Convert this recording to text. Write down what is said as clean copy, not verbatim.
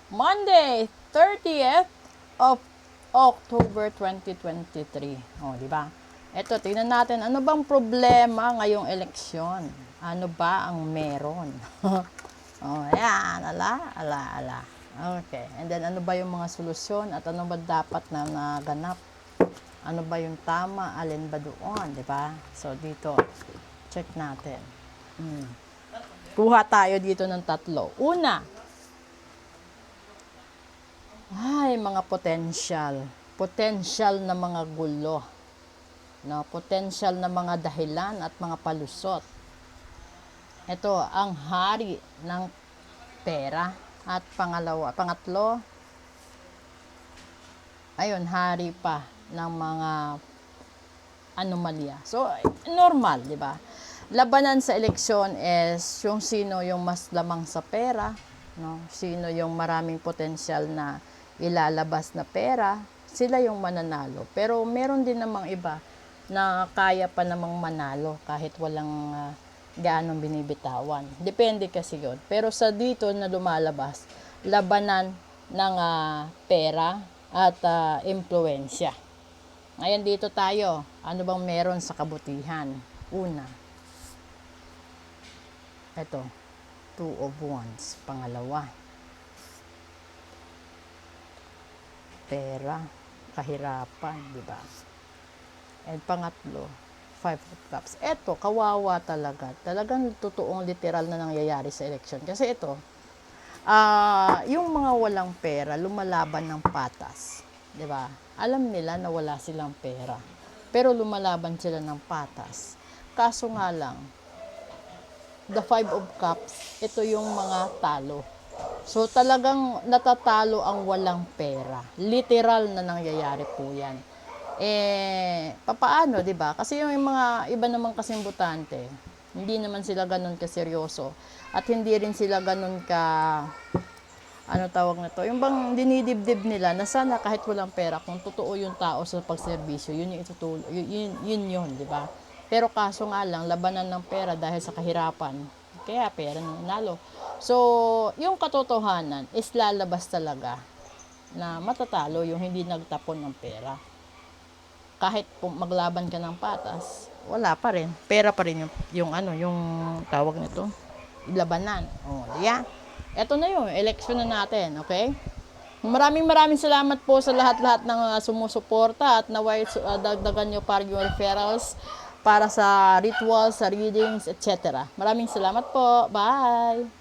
Monday, 30th of October 2023. O, di ba? Ito, tingnan natin, ano bang problema ngayong eleksyon? Ano ba ang meron? Oh, ayan, ala. Okay, and then ano ba yung mga solusyon at ano ba dapat na naganap? Ano ba yung tama, alin ba doon, di ba? So, dito, check natin. Kuha tayo dito ng tatlo. Una, mga potential na mga gulo, no? Potential na mga dahilan at mga palusot. Ito ang hari ng pera at pangatlo, ayun, hari pa ng mga anomalya. So normal, di ba? Labanan sa eleksyon is yung sino yung mas lamang sa pera, no? Sino yung maraming potensyal na ilalabas na pera, sila yung mananalo. Pero meron din namang iba na kaya pa namang manalo kahit walang gaanong binibitawan. Depende kasi yun. Pero sa dito na lumalabas, labanan ng pera at impluensya. Ngayon dito tayo, ano bang meron sa kabutihan? Una, ito, Two of Wands. Pangalawa, pera, kahirapan, di ba? And pangatlo, Five of Cups. Ito, kawawa talaga. Talagang totoong literal na nangyayari sa election. Kasi ito, yung mga walang pera, lumalaban ng patas. Di ba? Alam nila na wala silang pera. Pero lumalaban sila ng patas. Kaso nga lang, the Five of Cups, ito yung mga talo. So talagang natatalo ang walang pera. Literal na nangyayari po yan. Papaano, 'di ba? Kasi yung mga iba naman kasing botante, hindi naman sila ganoon kaseryoso at hindi rin sila ganoon ka ano tawag na to, yung bang dinidibdib nila na sana kahit walang pera kung totoo yung tao sa pagserbisyo, yun yung itutulong, yun, 'di ba? Pero kaso nga lang labanan ng pera dahil sa kahirapan. Kaya pera nanalo. So, yung katotohanan is lalabas talaga na matatalo yung hindi nagtapon ng pera. Kahit maglaban ka ng patas, wala pa rin. Pera pa rin yung tawag nito, labanan. Oh, yeah. Ito na yung election na natin, okay? Maraming salamat po sa lahat-lahat ng sumusuporta at naway dagdagan nyo para yung referrals para sa rituals, sa readings, etc. Maraming salamat po. Bye!